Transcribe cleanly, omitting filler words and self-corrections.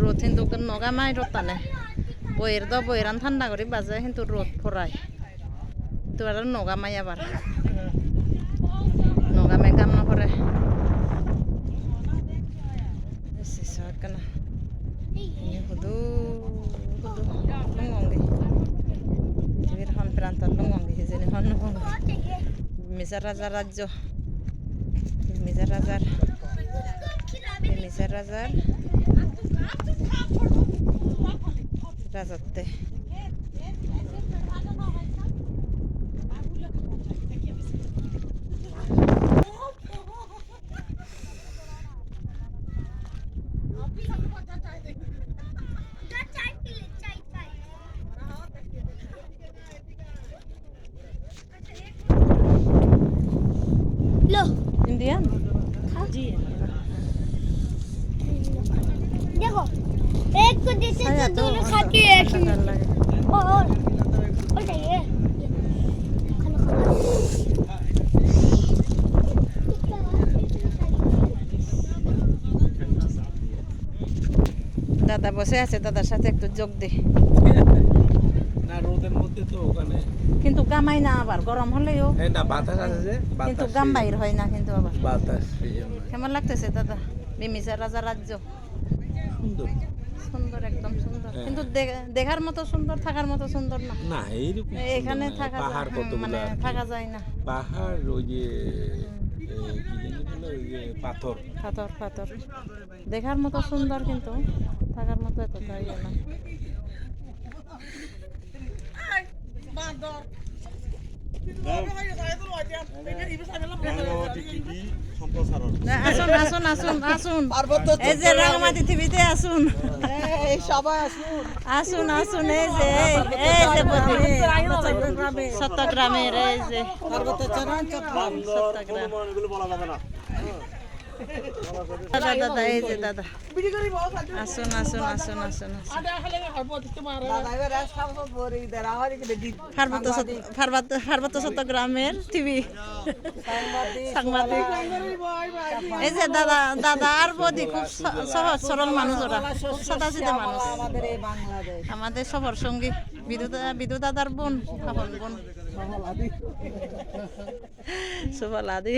রোদ কিন্তু নগামাই রোদ টানে বইয়েরান ঠান্ডা করে বাজে কিন্তু রোদ ফরায় তো আর নগামাই আবার নগামাই কাম নকরে শুধু শুধু লুঙঙ্গি পৃথিবীর এখন প্রান্তর লুঙঙ্গি সেইজনী এখন লুঙঙ্গি মিজার রাজার রাজ্য মিজার রাজার রাজত্বে इंडियन जी देखो एक को जैसे तो दोनों खा के एक ही और चाहिए দাদা বসে আছে দাদার সাথে একটু যোগ দে না রোদের মধ্যে তো ওখানে কিন্তু গামাই না আবার গরম হলেও এই না বাতাস আছে যে কিন্তু গাম বাইর হয় না কিন্তু আবার বাতাস সেইজন্য কেমন লাগতেছে দাদা বিমিসার রাজা রাজ্য সুন্দর সুন্দর একদম সুন্দর কিন্তু দেখার মতো সুন্দর থাকার মতো সুন্দর না না এইরকম এখানে থাকা পাহাড় কতগুলো মানে থাকা যায় না পাহাড় ওই যে কি জানি বলে ওই যে পাথর পাথর দেখার মতো সুন্দর কিন্তু থাকার মতো এতটা ইয়ে না আসুন আসুন আসুন আসুন এই যে রাঙামাটি টিভিতে আসুন আসুন আসুন এই যে চট্টগ্রামের এই যে চট্টগ্রাম দাদা দাদা এই যে দাদা আসুন আসুন আসুন আসুন পার্বত্য চট্টগ্রামের টিভি সাংবাদিক এই যে দাদা দাদা আর বৌদি খুব সহজ সরল মানুষ ওরা খুব সাদাসিধে মানুষ আমাদের সফর সঙ্গী বিদু দাদার বোন আপন বোন সুফল আদি